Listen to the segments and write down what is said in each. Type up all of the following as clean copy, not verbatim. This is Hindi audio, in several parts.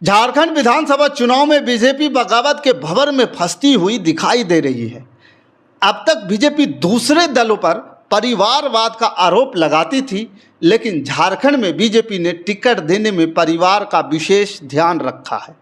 झारखंड विधानसभा चुनाव में बीजेपी बगावत के भंवर में फंसती हुई दिखाई दे रही है। अब तक बीजेपी दूसरे दलों पर परिवारवाद का आरोप लगाती थी, लेकिन झारखंड में बीजेपी ने टिकट देने में परिवार का विशेष ध्यान रखा है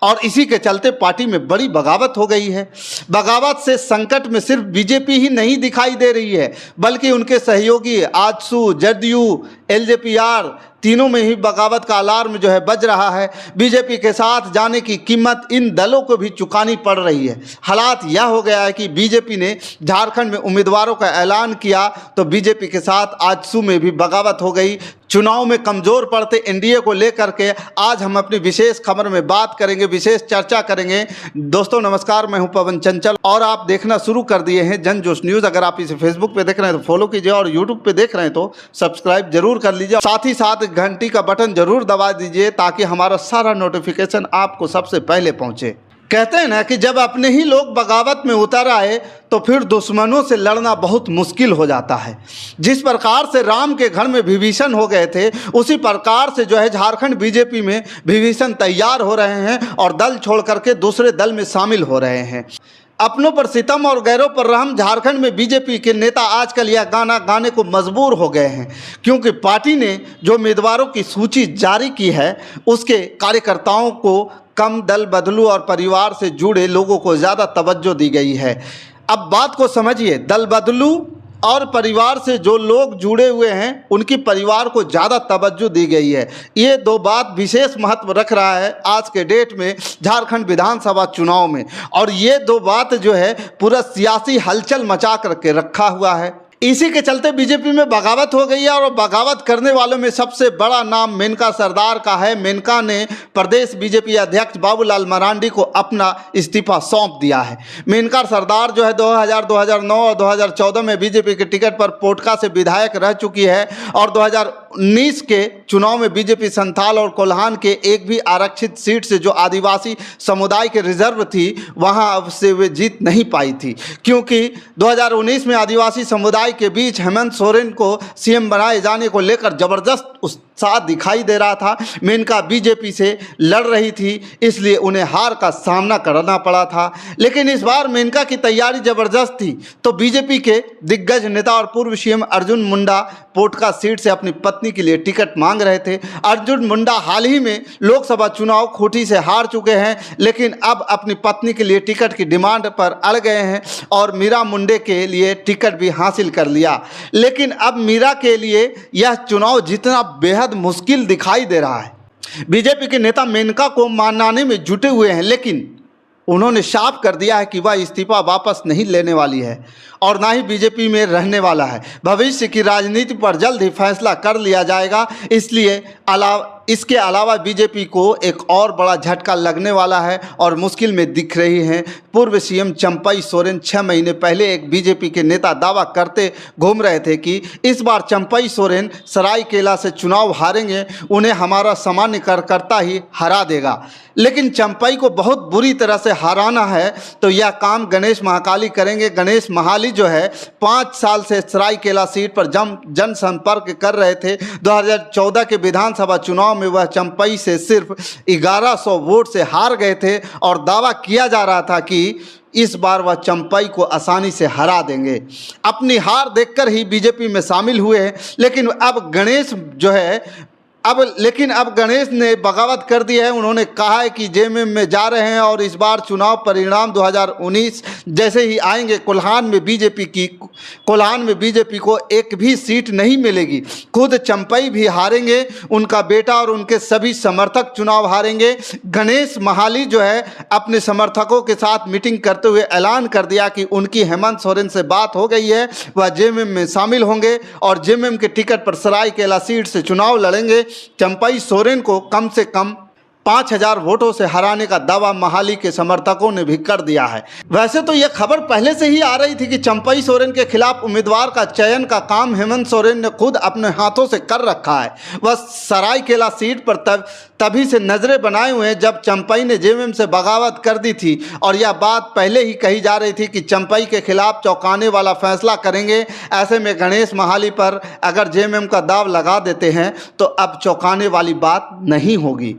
और इसी के चलते पार्टी में बड़ी बगावत हो गई है। बगावत से संकट में सिर्फ बीजेपी ही नहीं दिखाई दे रही है, बल्कि उनके सहयोगी आजसू, जदयू, एलजेपीआर तीनों में ही बगावत का अलार्म बज रहा है। बीजेपी के साथ जाने की कीमत इन दलों को भी चुकानी पड़ रही है। हालात यह हो गया है कि बीजेपी ने झारखंड में उम्मीदवारों का ऐलान किया तो बीजेपी के साथ आजसू में भी बगावत हो गई। चुनाव में कमजोर पड़ते एनडीए को लेकर के आज हम अपनी विशेष खबर में बात करेंगे, विशेष चर्चा करेंगे। दोस्तों नमस्कार, मैं हूं पवन चंचल और आप देखना शुरू कर दिए हैं जन जोश न्यूज़। अगर आप इसे फेसबुक पे देख रहे हैं तो फॉलो कीजिए और यूट्यूब पे देख रहे हैं तो सब्सक्राइब जरूर कर लीजिए। साथ ही साथ घंटी का बटन जरूर दबा दीजिए ताकि हमारा सारा नोटिफिकेशन आपको सबसे पहले पहुंचे। कहते हैं ना कि जब अपने ही लोग बगावत में उतर आए तो फिर दुश्मनों से लड़ना बहुत मुश्किल हो जाता है। जिस प्रकार से राम के घर में विभीषण हो गए थे, उसी प्रकार से झारखंड बीजेपी में विभीषण तैयार हो रहे हैं और दल छोड़ करके दूसरे दल में शामिल हो रहे हैं। अपनों पर सितम और गैरों पर रहम झारखंड में बीजेपी के नेता आजकल यह गाना गाने को मजबूर हो गए हैं, क्योंकि पार्टी ने जो उम्मीदवारों की सूची जारी की है उसके कार्यकर्ताओं को कम दल बदलू और परिवार से जुड़े लोगों को ज़्यादा तवज्जो दी गई है। अब बात को समझिए, दल बदलू और परिवार से जो लोग जुड़े हुए हैं उनकी परिवार को ज़्यादा तवज्जो दी गई है। ये दो बात विशेष महत्व रख रहा है आज के डेट में झारखंड विधानसभा चुनाव में, और ये दो बात पूरा सियासी हलचल मचा करके रखा हुआ है। इसी के चलते बीजेपी में बगावत हो गई है और बगावत करने वालों में सबसे बड़ा नाम मेनका सरदार का है। मेनका ने प्रदेश बीजेपी अध्यक्ष बाबूलाल मरांडी को अपना इस्तीफा सौंप दिया है। मेनका सरदार 2000, 2009 और 2014 में बीजेपी के टिकट पर पोटका से विधायक रह चुकी है और 2019 के चुनाव में बीजेपी संथाल और कोल्हान के एक भी आरक्षित सीट से जो आदिवासी समुदाय के रिजर्व थी वहां से वे जीत नहीं पाई थी, क्योंकि 2019 में आदिवासी समुदाय के बीच हेमंत सोरेन को सीएम बनाए जाने को लेकर जबरदस्त उत्साह दिखाई दे रहा था। मेनका बीजेपी से लड़ रही थी, इसलिए उन्हें हार का सामना करना पड़ा था। लेकिन इस बार मेनका की तैयारी जबरदस्त थी, तो बीजेपी के दिग्गज नेता और पूर्व सीएम अर्जुन मुंडा पोटका सीट से अपनी पत्नी के लिए टिकट मांग रहे थे। अर्जुन मुंडा हाल ही में लोकसभा चुनाव खूंटी से हार चुके हैं, लेकिन अब अपनी पत्नी के लिए टिकट की डिमांड पर अड़ गए हैं और मीरा मुंडे के लिए टिकट भी हासिल कर लिया। लेकिन अब मीरा के लिए यह चुनाव जीतना बेहद मुश्किल दिखाई दे रहा है। बीजेपी के नेता मेनका को मनाने में जुटे हुए हैं, लेकिन उन्होंने साफ कर दिया है कि वह इस्तीफा वापस नहीं लेने वाली है और ना ही बीजेपी में रहने वाला है। भविष्य की राजनीति पर जल्द ही फैसला कर लिया जाएगा। इसके अलावा बीजेपी को एक और बड़ा झटका लगने वाला है और मुश्किल में दिख रही हैं। पूर्व सीएम चंपई सोरेन 6 महीने पहले एक बीजेपी के नेता दावा करते घूम रहे थे कि इस बार चंपई सोरेन सरायकेला से चुनाव हारेंगे, उन्हें हमारा सामान्य कार्यकर्ता ही हरा देगा। लेकिन चंपई को बहुत बुरी तरह से हराना है तो यह काम गणेश महाकाली करेंगे। गणेश महाली 5 साल से सरायकेला सीट पर जनसंपर्क कर रहे थे। 2014 के विधानसभा चुनाव में वह चंपई से सिर्फ 1100 वोट से हार गए थे और दावा किया जा रहा था कि इस बार वह चंपई को आसानी से हरा देंगे। अपनी हार देखकर ही बीजेपी में शामिल हुए हैं, लेकिन अब गणेश ने बगावत कर दी है। उन्होंने कहा है कि जेएमएम में जा रहे हैं और इस बार चुनाव परिणाम 2019 जैसे ही आएंगे कोल्हान में बीजेपी को एक भी सीट नहीं मिलेगी। खुद चंपई भी हारेंगे, उनका बेटा और उनके सभी समर्थक चुनाव हारेंगे। गणेश महाली अपने समर्थकों के साथ मीटिंग करते हुए ऐलान कर दिया कि उनकी हेमंत सोरेन से बात हो गई है, वह जेएमएम में शामिल होंगे और जेएमएम के टिकट पर सरायकेला सीट से चुनाव लड़ेंगे। चंपई सोरेन को कम से कम 5000 वोटों से हराने का दावा महाली के समर्थकों ने भी कर दिया है। वैसे तो यह खबर पहले से ही आ रही थी कि चंपई सोरेन के खिलाफ उम्मीदवार का चयन का काम हेमंत सोरेन ने खुद अपने हाथों से कर रखा है। वह सरायकेला सीट पर तभी से नजरें बनाए हुए हैं जब चंपई ने जेएमएम से बगावत कर दी थी, और यह बात पहले ही कही जा रही थी कि चंपई के खिलाफ चौंकाने वाला फैसला करेंगे। ऐसे में गणेश महाली पर अगर जेएमएम का दाव लगा देते हैं तो अब चौंकाने वाली बात नहीं होगी।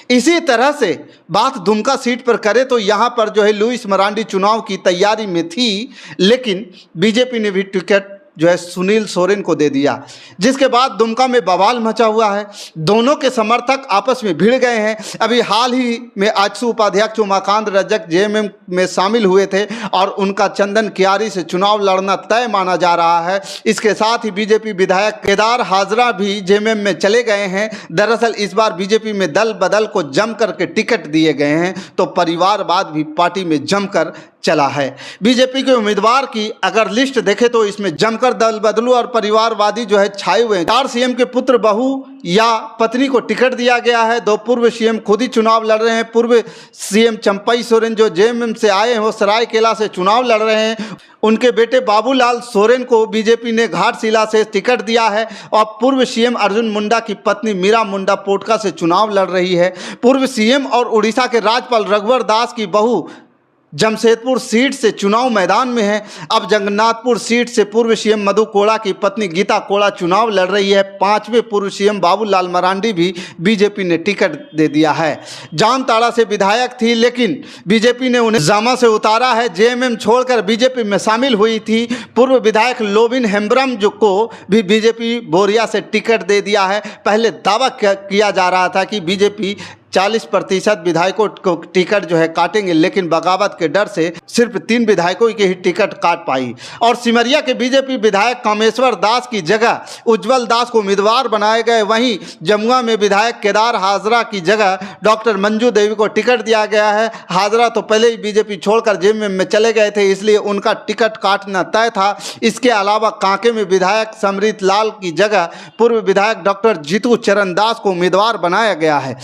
इसी तरह से बात दुमका सीट पर करें तो यहाँ पर जो है लुइस मरांडी चुनाव की तैयारी में थी, लेकिन बीजेपी ने भी टिकट जो है सुनील सोरेन को दे दिया, जिसके बाद दुमका में बवाल मचा हुआ है। दोनों के समर्थक आपस में भिड़ गए हैं। अभी हाल ही में आजसू उपाध्यक्ष उमाकांत रजक जेएमएम में शामिल हुए थे और उनका चंदन कियारी से चुनाव लड़ना तय माना जा रहा है। इसके साथ ही बीजेपी विधायक केदार हाजरा भी जेएमएम में चले गए हैं। दरअसल इस बार बीजेपी में दल बदल को जम करके टिकट दिए गए हैं, तो परिवारवाद भी पार्टी में जमकर चला है। बीजेपी के उम्मीदवार की अगर लिस्ट देखें तो इसमें जमकर दल बदलू और परिवारवादी जो है छाए हुए हैं। 4 सीएम के पुत्र, बहू या पत्नी को टिकट दिया गया है। 2 पूर्व सीएम खुद ही चुनाव लड़ रहे हैं। पूर्व सीएम चंपई सोरेन जो जेएमएम से आए हैं वो सरायकेला से चुनाव लड़ रहे हैं। उनके बेटे बाबूलाल सोरेन को बीजेपी ने घाटशिला से टिकट दिया है और पूर्व सीएम अर्जुन मुंडा की पत्नी मीरा मुंडा पोटका से चुनाव लड़ रही है। पूर्व सीएम और उड़ीसा के राज्यपाल रघुवर दास की बहू जमशेदपुर सीट से चुनाव मैदान में है। अब जगन्नाथपुर सीट से पूर्व सीएम मधु कोड़ा की पत्नी गीता कोड़ा चुनाव लड़ रही है। 5वें पूर्व सीएम बाबूलाल मरांडी भी बीजेपी ने टिकट दे दिया है। जामताड़ा से विधायक थी, लेकिन बीजेपी ने उन्हें जामा से उतारा है। जेएमएम छोड़कर बीजेपी में शामिल हुई थी। पूर्व विधायक लोबिन हेम्ब्रम जो को भी बीजेपी बोरिया से टिकट दे दिया है। पहले दावा किया जा रहा था कि बीजेपी 40% विधायकों को टिकट जो है काटेंगे, लेकिन बगावत के डर से सिर्फ 3 विधायकों की ही टिकट काट पाई। और सिमरिया के बीजेपी विधायक कामेश्वर दास की जगह उज्जवल दास को उम्मीदवार बनाए गए। वहीं जमुआ में विधायक केदार हाजरा की जगह डॉक्टर मंजू देवी को टिकट दिया गया है। हाजरा तो पहले ही बीजेपी छोड़कर जेएमएम में चले गए थे, इसलिए उनका टिकट काटना तय था। इसके अलावा कांके में विधायक समृत लाल की जगह पूर्व विधायक डॉक्टर जीतू चरण दास को उम्मीदवार बनाया गया है।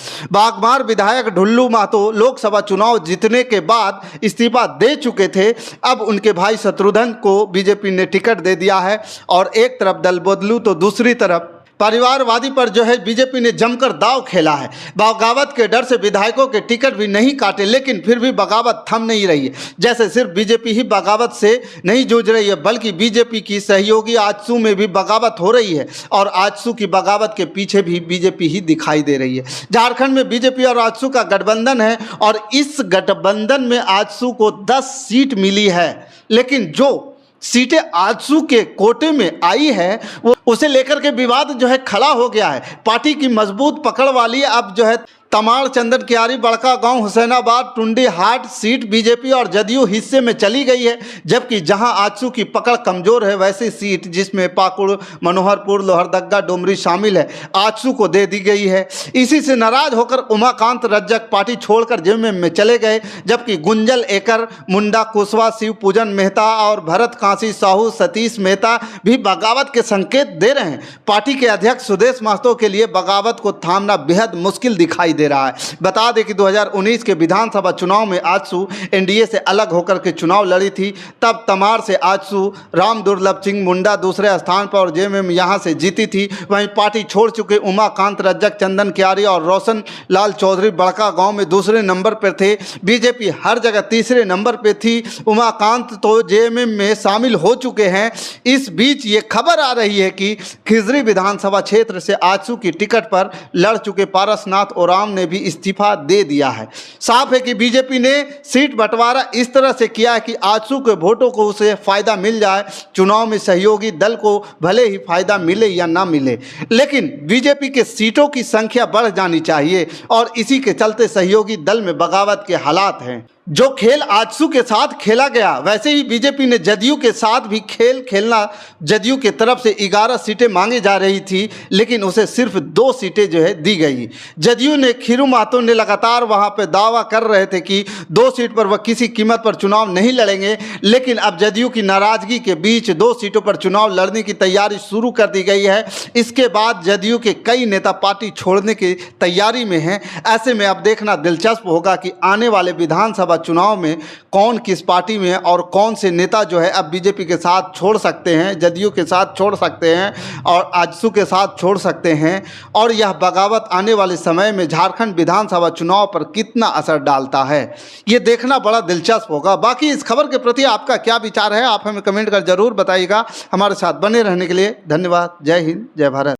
बागमार विधायक ढुल्लू महतो लोकसभा चुनाव जीतने के बाद इस्तीफा दे चुके थे। अब उनके भाई शत्रुघ्न को बीजेपी ने टिकट दे दिया है और एक तरफ दल बदलू तो दूसरी तरफ परिवारवादी पर जो है बीजेपी ने जमकर दांव खेला है। बगावत के डर से विधायकों के टिकट भी नहीं काटे, लेकिन फिर भी बगावत थम नहीं रही है। जैसे सिर्फ बीजेपी ही बगावत से नहीं जूझ रही है, बल्कि बीजेपी की सहयोगी आजसू में भी बगावत हो रही है और आजसू की बगावत के पीछे भी बीजेपी ही दिखाई दे रही है। झारखंड में बीजेपी और आजसू का गठबंधन है और इस गठबंधन में आजसू को 10 सीट मिली है, लेकिन जो सीटें आजसू के कोटे में आई है वो उसे लेकर के विवाद जो है खड़ा हो गया है। पार्टी की मजबूत पकड़ वाली अब जो है तमाड़, चंदन कियारी, बड़का गांव, हुसैनाबाद, टुंडी हाट सीट बीजेपी और जदयू हिस्से में चली गई है। जबकि जहां आजसू की पकड़ कमजोर है, वैसी सीट जिसमें पाकुड़, मनोहरपुर, लोहरदग्गा, डोमरी शामिल है, आजसू को दे दी गई है। इसी से नाराज होकर उमाकांत रज्जक पार्टी छोड़कर जेएमएम में चले गए। जबकि गुंजल एकर, मुंडा कुशवाहा, शिव पूजन मेहता और भरत कांसी साहू, सतीश मेहता भी बगावत के संकेत दे रहे हैं। पार्टी के अध्यक्ष सुदेश महतो के लिए बगावत को थामना बेहद मुश्किल दिखाई दे रहा है। बता दें कि 2019 के विधानसभा चुनाव में आजसू एनडीए से अलग होकर के चुनाव लड़ी थी। तब तमाड़ से आजसू राम दुर्लभ सिंह मुंडा दूसरे स्थान पर और जेएमएम यहां से जीती थी। वहीं पार्टी छोड़ चुके उमाकांत रज्जक, चंदन कियारी और रोशन लाल चौधरी बड़का गांव में दूसरे नंबर पर थे। बीजेपी हर जगह तीसरे नंबर पर थी। उमाकांत तो जेएमएम में शामिल हो चुके हैं। इस बीच ये खबर आ रही है कि खिजरी विधानसभा क्षेत्र से आजसू की टिकट पर लड़ चुके पारसनाथ ओराम ने भी इस्तीफा दे दिया है। साफ है कि बीजेपी ने सीट बंटवारा इस तरह से किया है कि आजसू के वोटों को उसे फायदा मिल जाए। चुनाव में सहयोगी दल को भले ही फायदा मिले या ना मिले, लेकिन बीजेपी के सीटों की संख्या बढ़ जानी चाहिए और इसी के चलते सहयोगी दल में बगावत के हालात हैं। जो खेल आजसू के साथ खेला गया, वैसे ही बीजेपी ने जदयू के साथ भी खेल खेलना। जदयू के तरफ से 11 सीटें मांगी जा रही थी, लेकिन उसे सिर्फ 2 सीटें जो है दी गई। जदयू ने खीरू महतो ने लगातार वहां पे दावा कर रहे थे कि 2 सीट पर वह किसी कीमत पर चुनाव नहीं लड़ेंगे, लेकिन अब जदयू की नाराजगी के बीच 2 सीटों पर चुनाव लड़ने की तैयारी शुरू कर दी गई है। इसके बाद जदयू के कई नेता पार्टी छोड़ने की तैयारी में हैं। ऐसे में अब देखना दिलचस्प होगा कि आने वाले विधानसभा चुनाव में कौन किस पार्टी में और कौन से नेता जो है अब बीजेपी के साथ छोड़ सकते हैं, जदयू के साथ छोड़ सकते हैं और आजसू के साथ छोड़ सकते हैं। और यह बगावत आने वाले समय में झारखंड विधानसभा चुनाव पर कितना असर डालता है, ये देखना बड़ा दिलचस्प होगा। बाकी इस खबर के प्रति आपका क्या विचार है, आप हमें कमेंट कर जरूर बताइएगा। हमारे साथ बने रहने के लिए धन्यवाद। जय हिंद, जय भारत।